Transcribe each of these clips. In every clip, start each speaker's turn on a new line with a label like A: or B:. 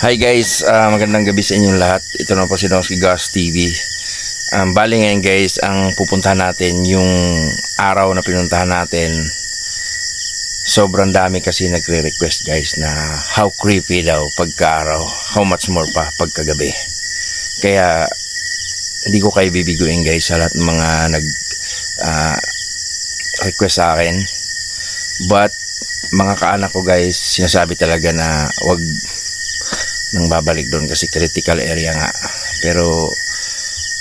A: Hi guys, magandang gabi sa inyong lahat. Ito na po si Nosky Gas TV. Bali ngayon guys, ang pupuntahan natin yung araw na pinuntahan natin. Sobrang dami kasi nagre-request guys na how creepy daw pagka-araw, how much more pa pagkagabi. Kaya hindi ko kayo bibiguin guys sa lahat ng mga request sa akin. But mga kaanak ko guys, sinasabi talaga na wag nang babalik doon kasi critical area nga. Pero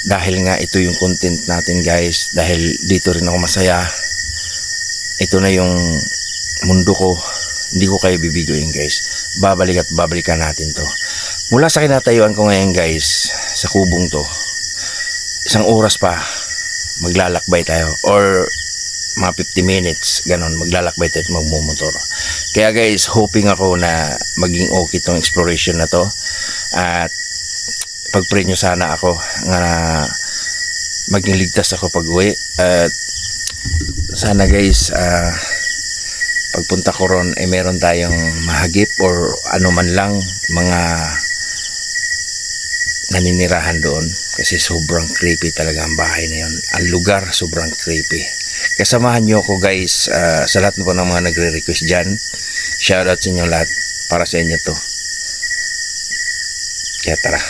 A: dahil nga ito yung content natin guys, dahil dito rin ako masaya, ito na yung mundo ko, hindi ko kayo bibiguin guys. Babalik at babalikan natin to. Mula sa kinatayuan ko ngayon guys, sa kubong to, isang oras pa maglalakbay tayo, or mga 50 minutes ganon, maglalakbay tayo at magmumotor. Kaya guys, hoping ako na maging okay tong exploration na to, at pag-pray nyo sana ako na maging ligtas ako pag uwi. At sana guys, pagpunta ko ron ay meron tayong mahagip or ano man lang mga naninirahan doon, kasi sobrang creepy talaga ang bahay na yun. Ang lugar sobrang creepy. Kasamahan nyo ako guys, sa lahat po ng mga nagre-request dyan. Shoutout sa inyo lahat, para sa inyo to. Kaya tara.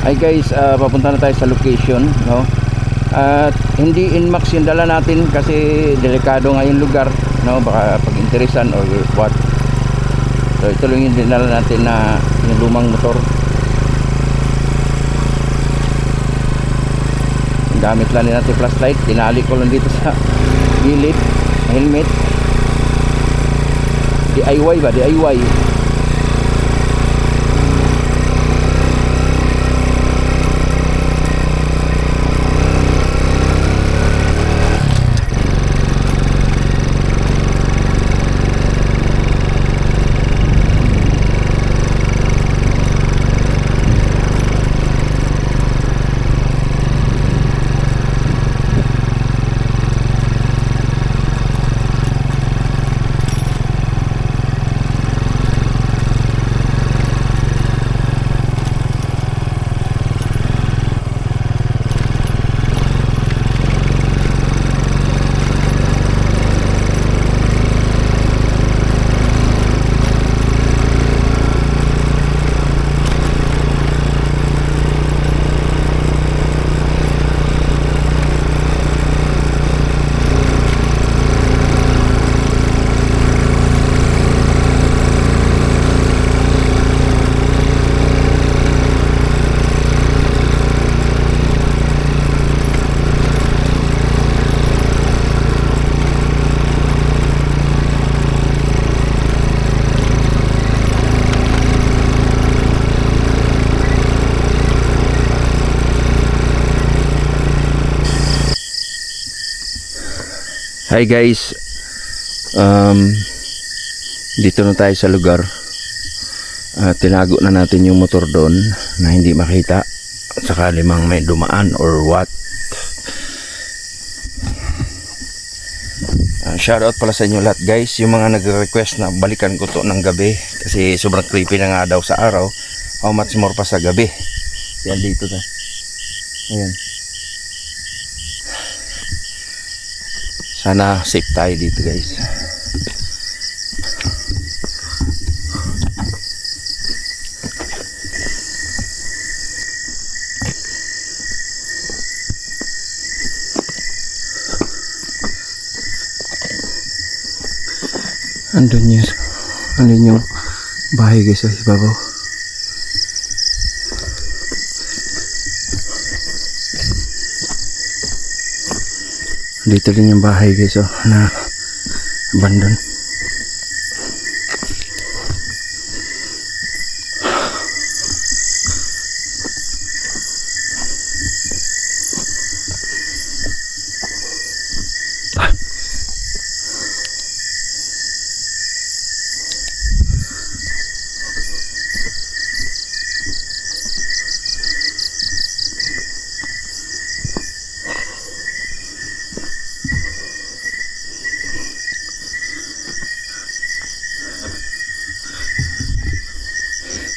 A: Hi guys, papunta na tayo sa location, no? At hindi inmax yung dala natin kasi delikado nga yung lugar, no? Baka pag-interesan or what. So ito lang yung dinala natin na yung lumang motor. Gamit lang natin flashlight, tinali ko lang dito sa gilid, helmet. DIY ba? DIY. Hi guys, dito na tayo sa lugar. Tinago na natin yung motor doon na hindi makita sakali mang may dumaan or what. Shoutout pala sa inyo lahat guys, yung mga nagre-request na balikan ko to ng gabi kasi sobrang creepy na nga daw sa araw, how much more pa sa gabi. Yan dito na, ayan. Sana safe tayo dito guys. Andun yung bahay guys sa ibabaw. Dito din yung bahay guys, na abandon.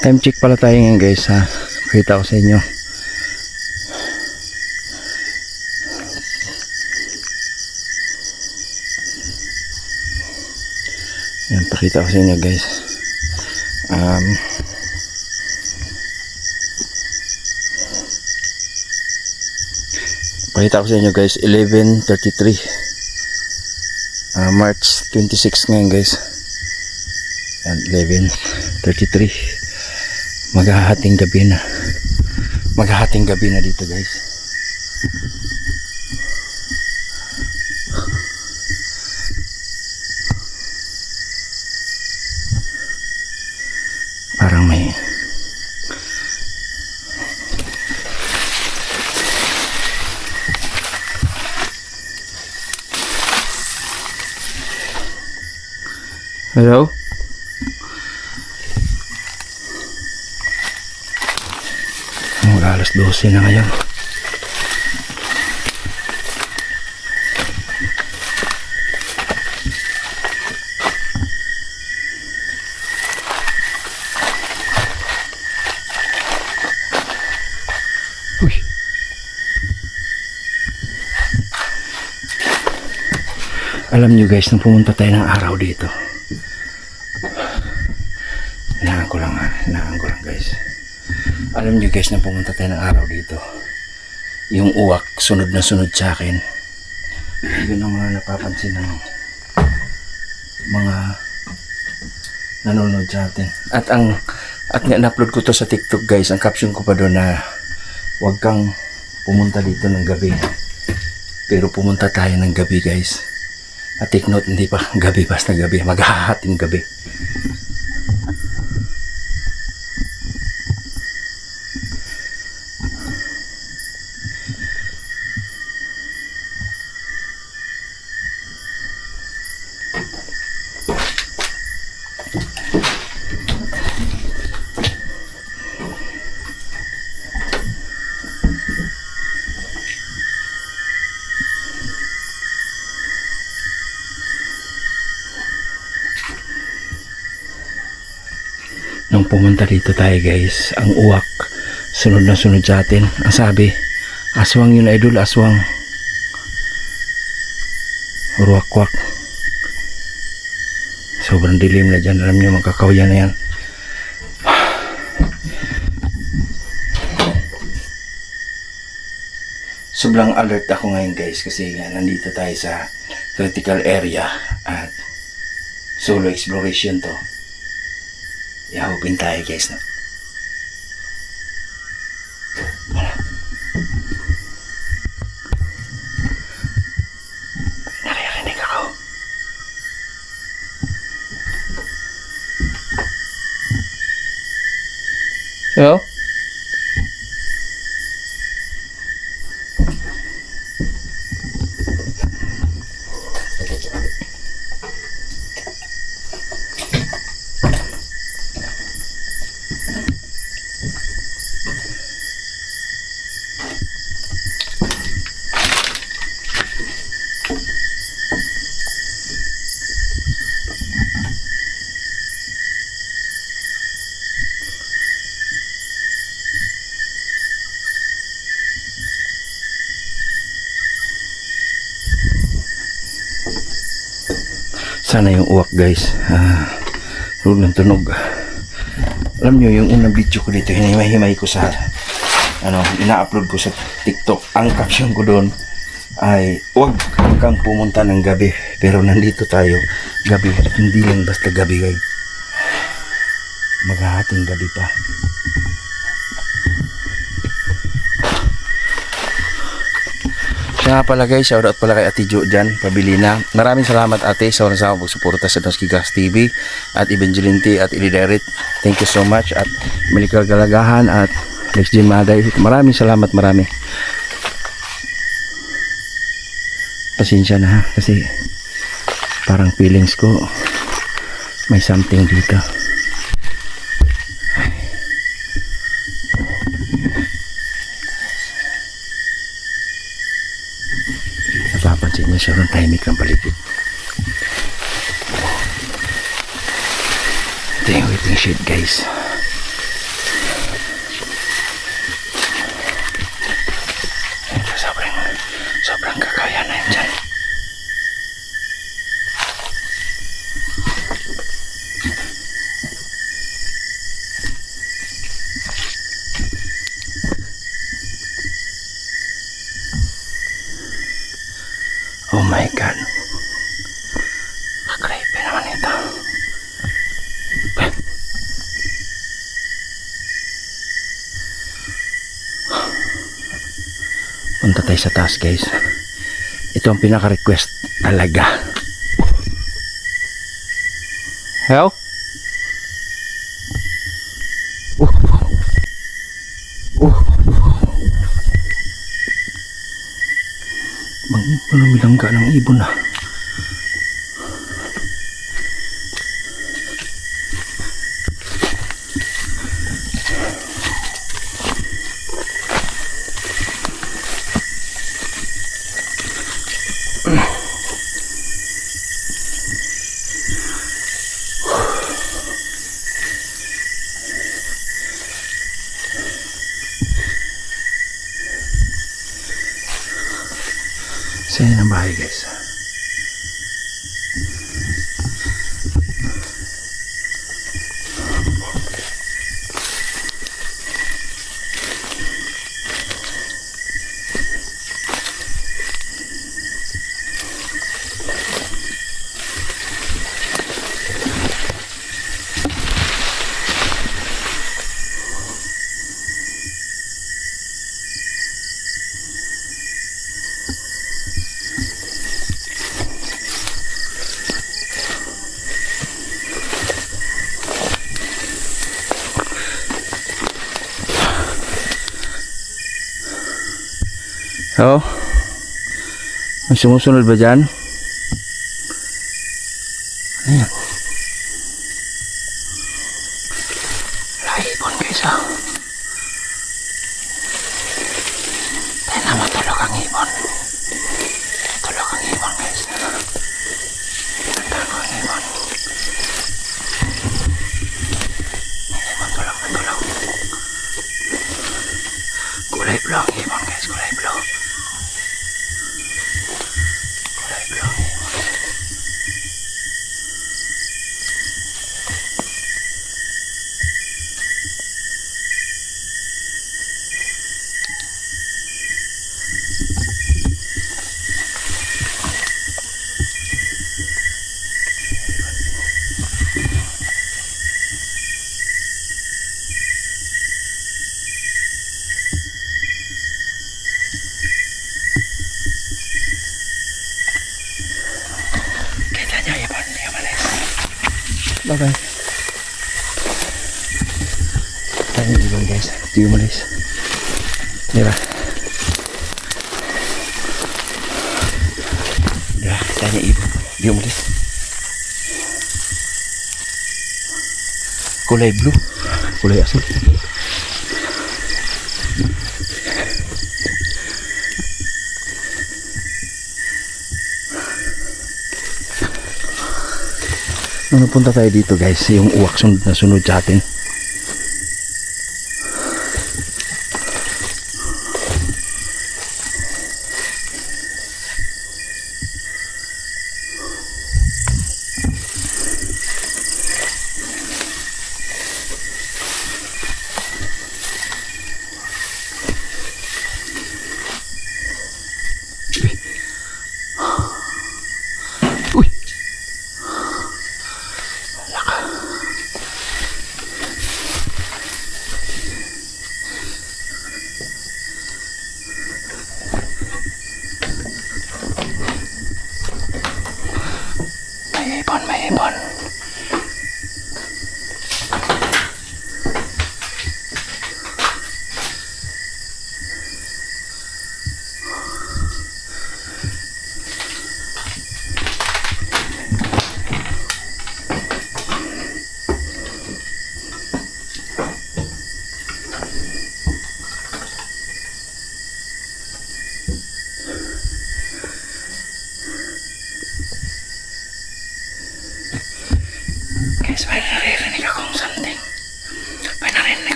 A: Time check pala tayo ngayon guys ha. Pakita ko sa inyo. Yan, pakita ko sa inyo guys. Pakita ko sa inyo guys, 11:33. March 26 ngayon guys. Yan, 11:33. Maghahating gabi na. Maghahating gabi na dito guys. Parang may hello? Alas 12 na ngayon. Uy. Alam nyo guys, nung pumunta tayo ng araw dito, hinaan ko lang guys. Alam nyo guys, na pumunta tayo ng araw dito, yung uwak sunod na sunod sa akin. Yun ang mga napapansin ng mga nanonood sa atin. At na-upload ko to sa TikTok guys. Ang caption ko pa doon na huwag kang pumunta dito ng gabi, pero pumunta tayo ng gabi guys. At take note, hindi pa gabi, basta gabi, maghahating gabi. Nung pumunta dito tayo guys, ang uwak sunod na sunod sa atin. Ang sabi, aswang yun idol, aswang. Uruak-wak. Sobrang dilim na dyan. Alam nyo, magkakawya na yan. Sobrang alert ako ngayon guys, kasi nga nandito tayo sa critical area at solo exploration to. Yahupin tayo guys na. Naririnig ako. Hello? Sana yung uwak guys, tunog ng tunog. Alam nyo, yung unang video ko dito, hinahimay ko sa ina-upload ko sa TikTok. Ang caption ko doon ay huwag kang pumunta ng gabi, pero nandito tayo gabi, at hindi lang basta gabi guys, maghahating gabi pa. Siya nga pala guys, shoutout pala kay Ate Jo dyan, Pabilina. Maraming salamat ate sa walang sawang pagsuporta sa Donski Gas TV at Evangeline T at Iliderit. Thank you so much. At Milikal Galagahan at Lex Jim Maday. Maraming salamat, marami. Pasensya na ha, kasi parang feelings ko may something dito. Napapansin niyo, sobrang tahimik ng paligid. Ito yung waiting shed guys. Ayan na yun dyan. Oh my God. Creepy naman ito. Punta tayo sa taas, guys. Ito ang pinaka-request talaga. Hello? Lumilangga ng ibon na. Saan ang bahay, guys? Oh, may sumusunod ba dyan? Ano yan? Ibon, guys, oh. Tayo na matulog ang ibon. Tulog ang ibon, guys. Tanda ko ang ibon. Ibon, tulog na tulog. Kulay blue ang ibon, guys. Kulay blue. Bye-bye. Tayo ibon, guys. Ito yung malis. Diba? Diba? Tayo ibon. Ito yung malis. Kulay blue. Kulay asul. Nung napunta tayo dito, guys, yung uwak sunod na sunod sa atin. May ibon.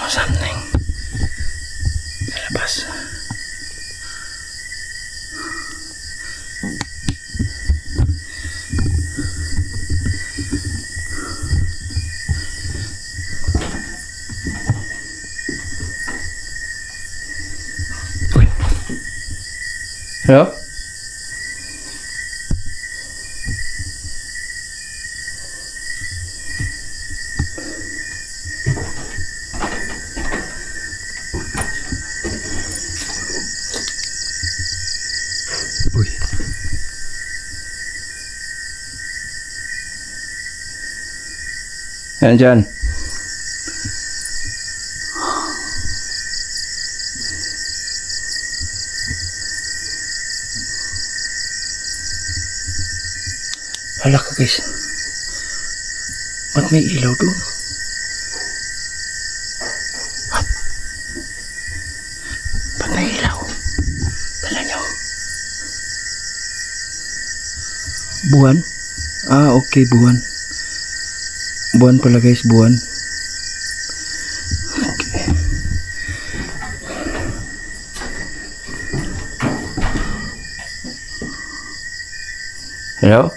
A: something sa labas. Uy. Hello? Uy. Yan dyan. Hala ka guys. Ba't may ilaw doon? Ba't may ilaw? Tala nyo. Buwan? Ah, okay, buwan. Buwan pala guys, buwan. Okay. Hello?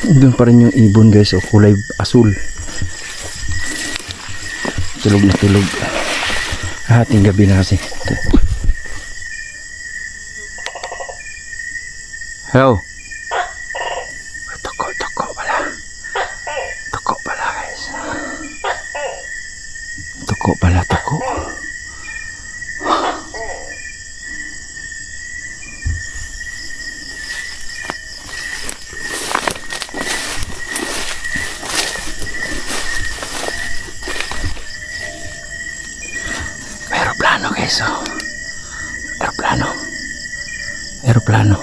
A: Doon pa rin yung ibon guys, o kulay asul. Tulog na tulog. Hating gabi na kasi. Hello? Toko pala. Toko pala guys. Toko pala, toko. Aeroplano guys, oh. Aeroplano.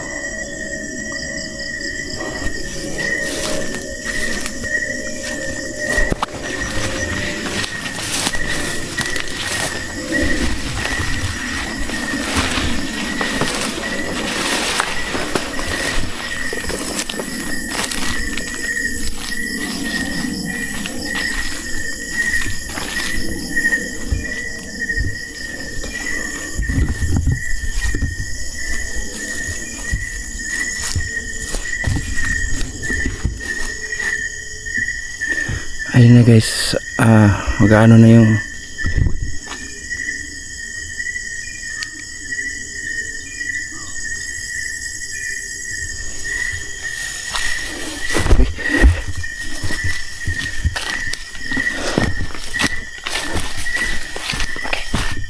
A: Ayun na guys, mag-ano na yung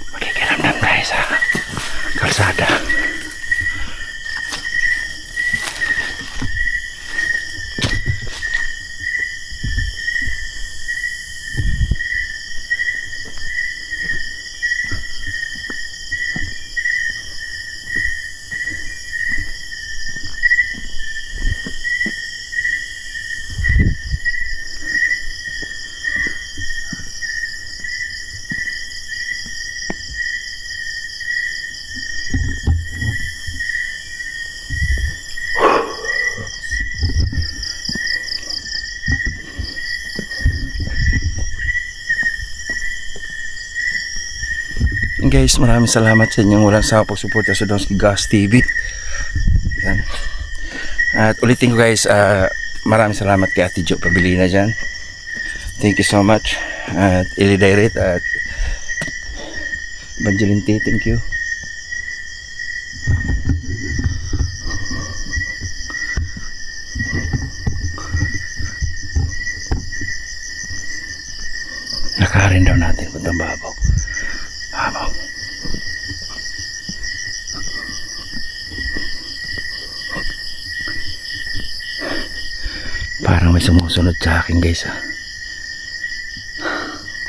A: makikiramdam tayo sa kalsada. guys, maraming salamat sa inyong walang sawa pagsuporta sa Donski Gas TV. Yan. At ulitin ko guys, maraming salamat kay Ate Jo Pabilina dyan. Thank you so much. At Ili Direct at Evangeline T, thank you. Nakarin daw natin puntang babaw. Babaw. Parang may sumusunod sa akin guys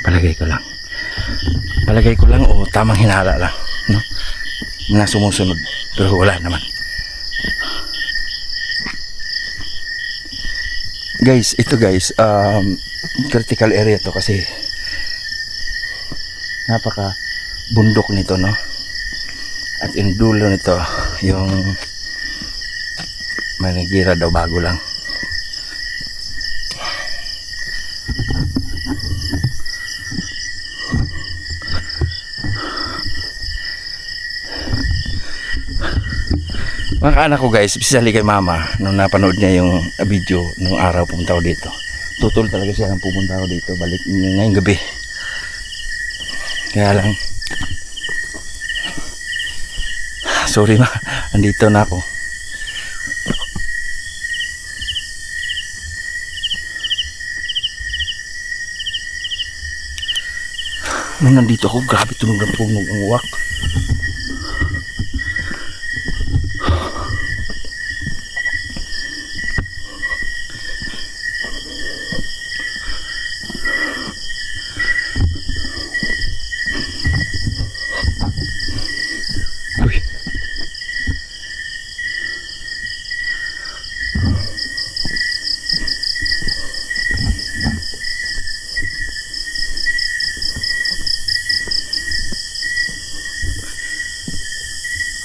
A: Palagay ko lang o tamang hinala lang, no? Na sumusunod pero wala naman. Guys, ito guys, critical area to kasi napaka bundok nito, no? At yung dulo nito yung may nagira daw bago lang. Mga kaanak ko guys, especially kay mama, nung napanood niya yung video nung araw pumunta ko dito, tutol talaga siya nang pumunta ko dito balik ngayong gabi. Kaya lang sorry ma, andito na ako. Nung nandito ako, grabe tunog ng punog ang uwak. Uy.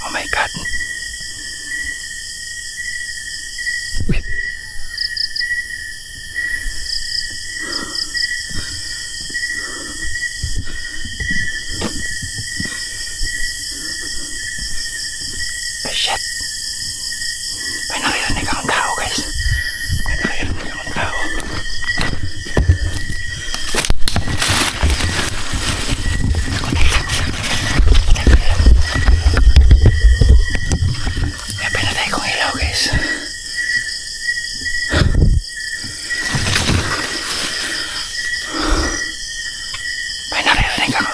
A: Oh my God. Uy. Ay, shit. May naririnig akong tao guys. May naririnig akong tao. Kaya pinatay kong ilaw guys. May naririnig ako.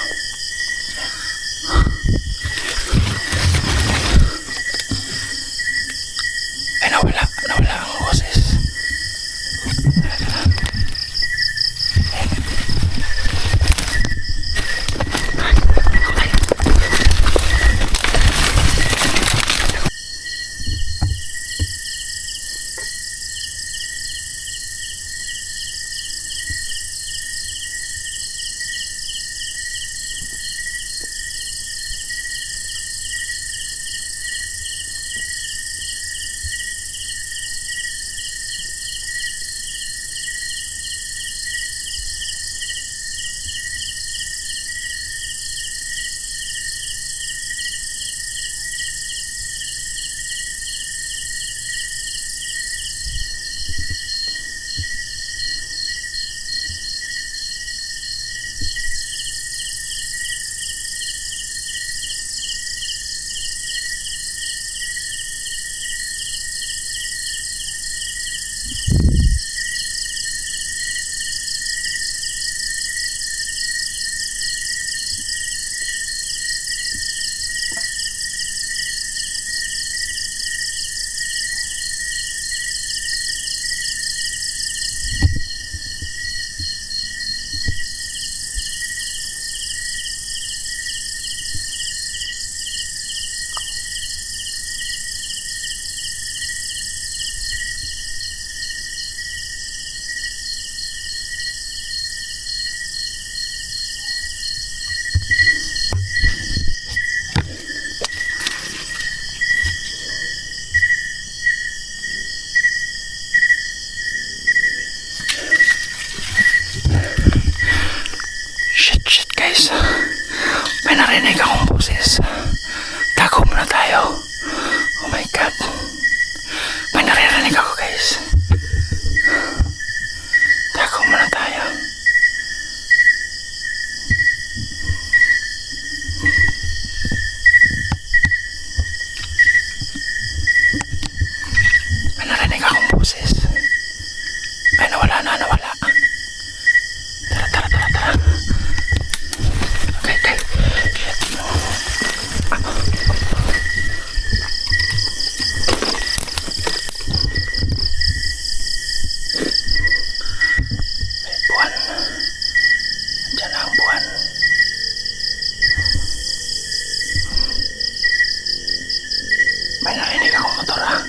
A: May narinig akong motor ha.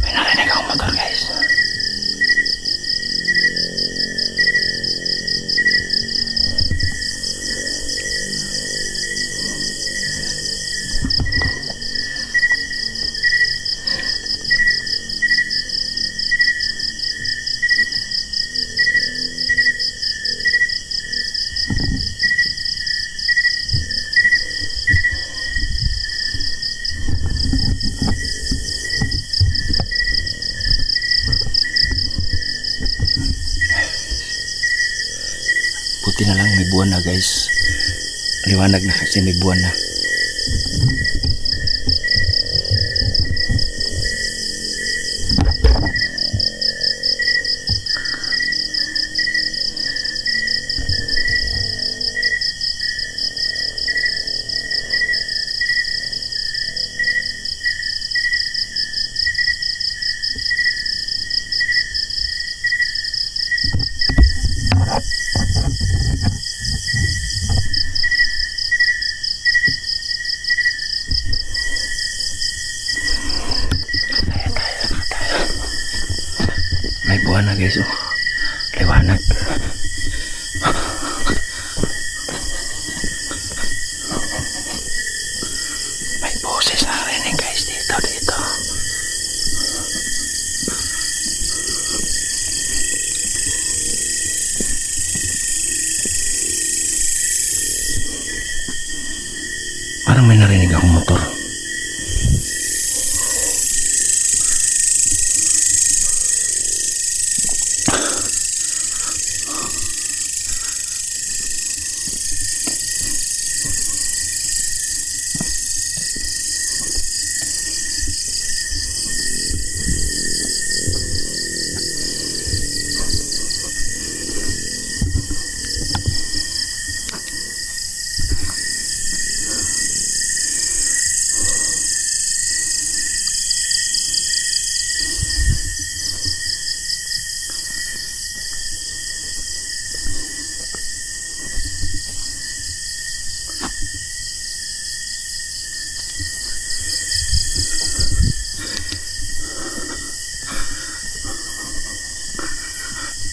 A: May narinig akong motor guys. Buti na lang may buwan na guys. Liwanag na kasi may buwan na. May buwan na guys, oh. Liwanag. May boses na rin guys dito. Parang may narinig akong motor.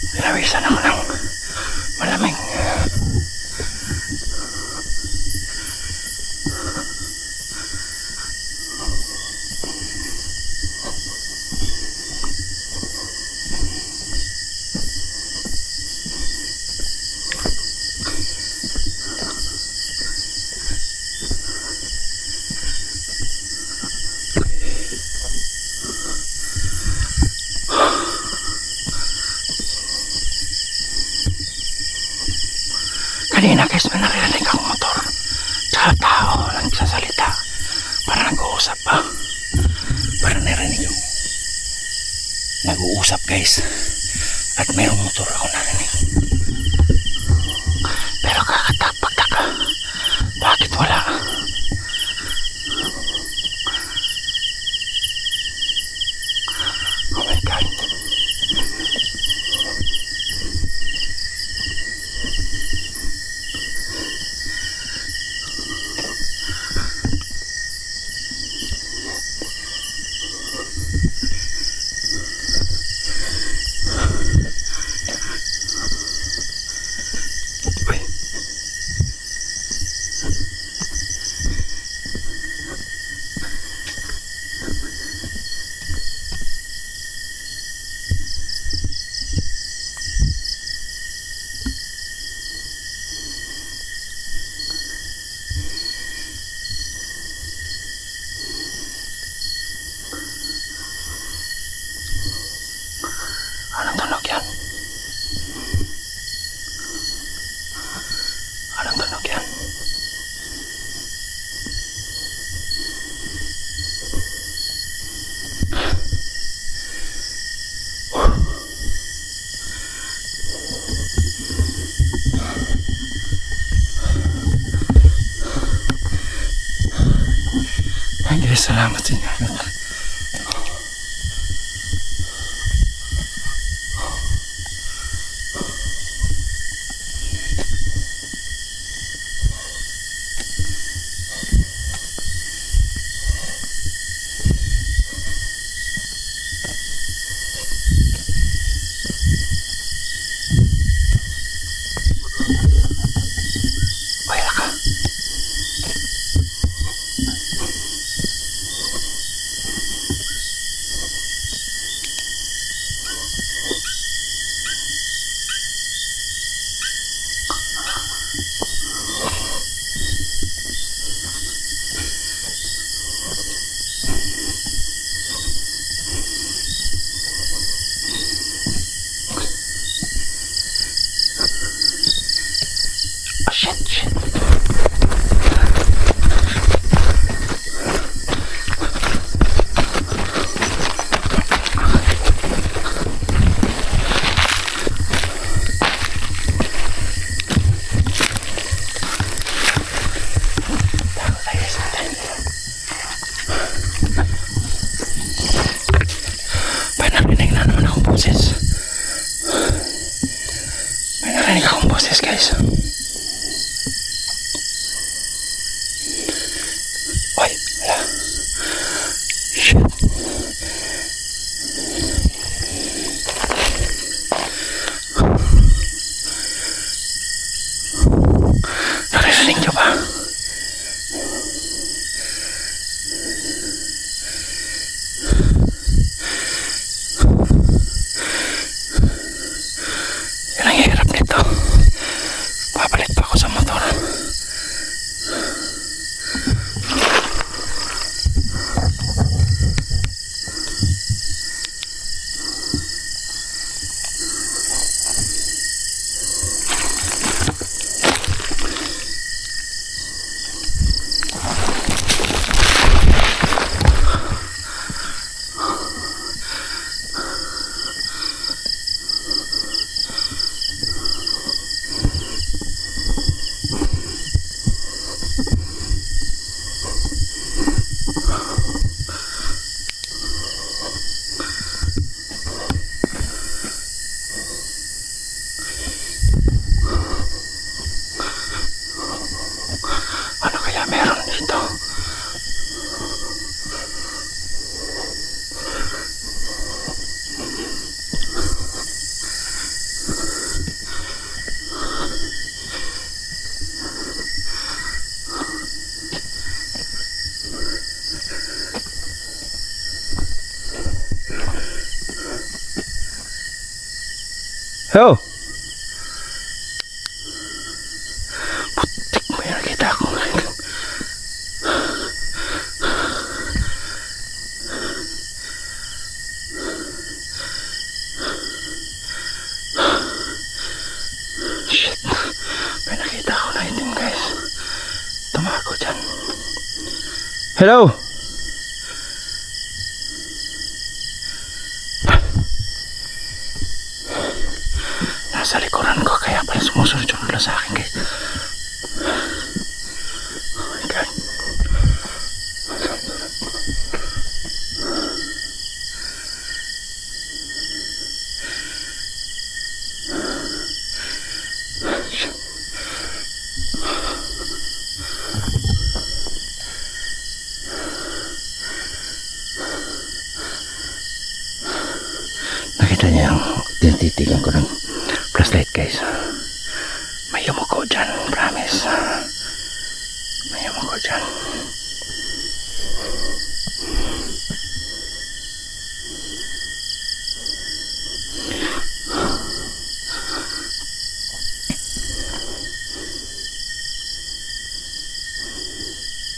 A: Pinawisan ako ng malamig. Kanina guys, may narinig akong motor. Tsaka tao nagsasalita. Parang nag-uusap pa. Parang narinig yung nag-uusap guys. At mayroong motor ako narinig. Pero kakatapagtaka. Bakit wala? Oh my God. Anong tunog yan? Anong tunog yan? Ay, guys, salamat sa inyo. Naririnig niyo ba? Yan ang hirap nito. Papalit pa ako sa motor. Ano kaya meron dito? Oh! Putik, may nakita ako ngayon. Shit, may nakita ako na itim guys. Tumago dyan. Hello! Nasa likuran ko kaya pala sumusunod-sunod lang sa akin guys. Oh my God. Nakita niya yung tinititigan ko ng flashlight guys. May yumuko dyan, promise. May yumuko dyan.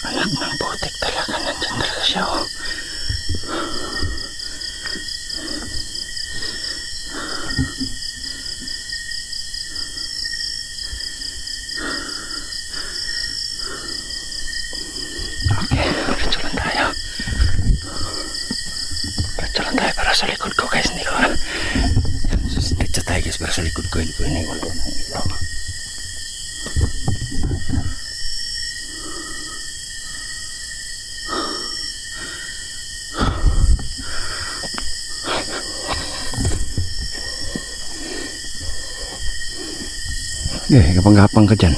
A: Anak ng putik talaga, nandyan talaga siya oh. Okay, diretso lang tayo. Diretso lang tayo para sa likod ko guys, hindi ko yan, diretso tayo guys para sa likod ko, hindi ko iniwan doon ang ilaw. Okay, kapang-kapang ka dyan.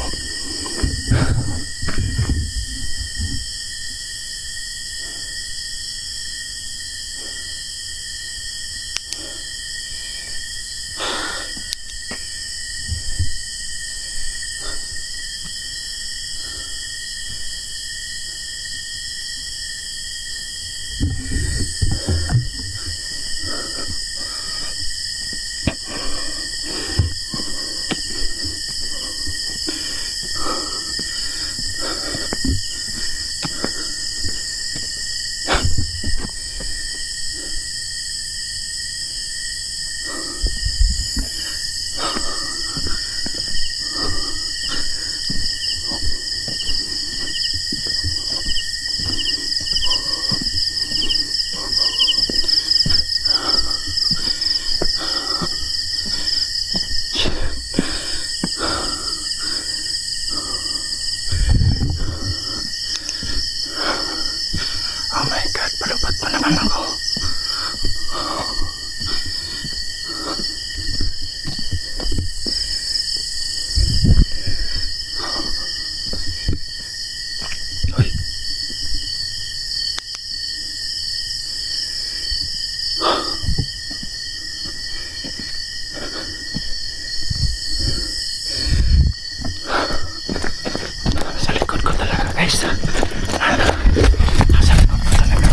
B: Sakit po talaga.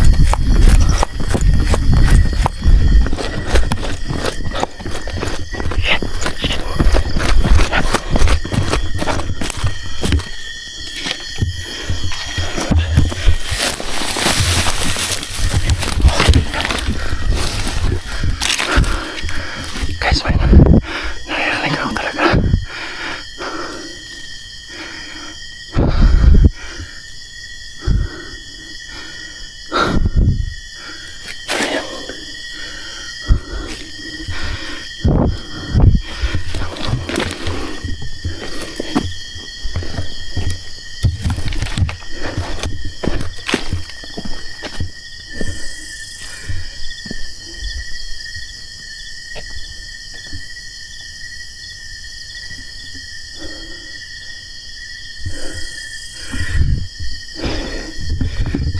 B: Guys, may naririnig ako talaga. Ayan.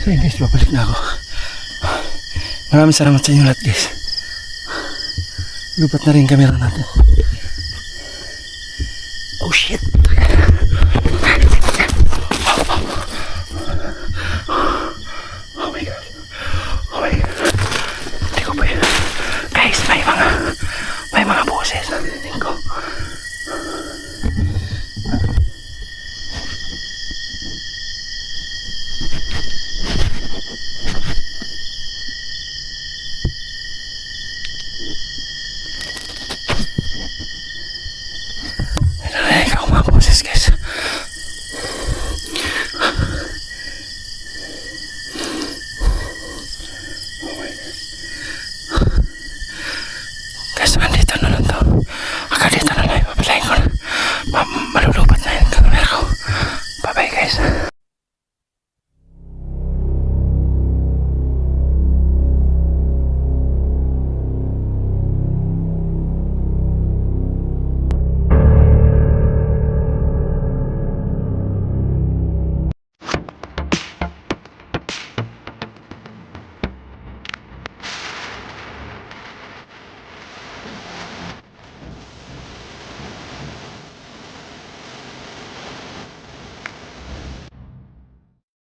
B: So yun guys, babalik na ako. Maraming salamat sa inyo lahat guys. Lupat na rin yung camera natin.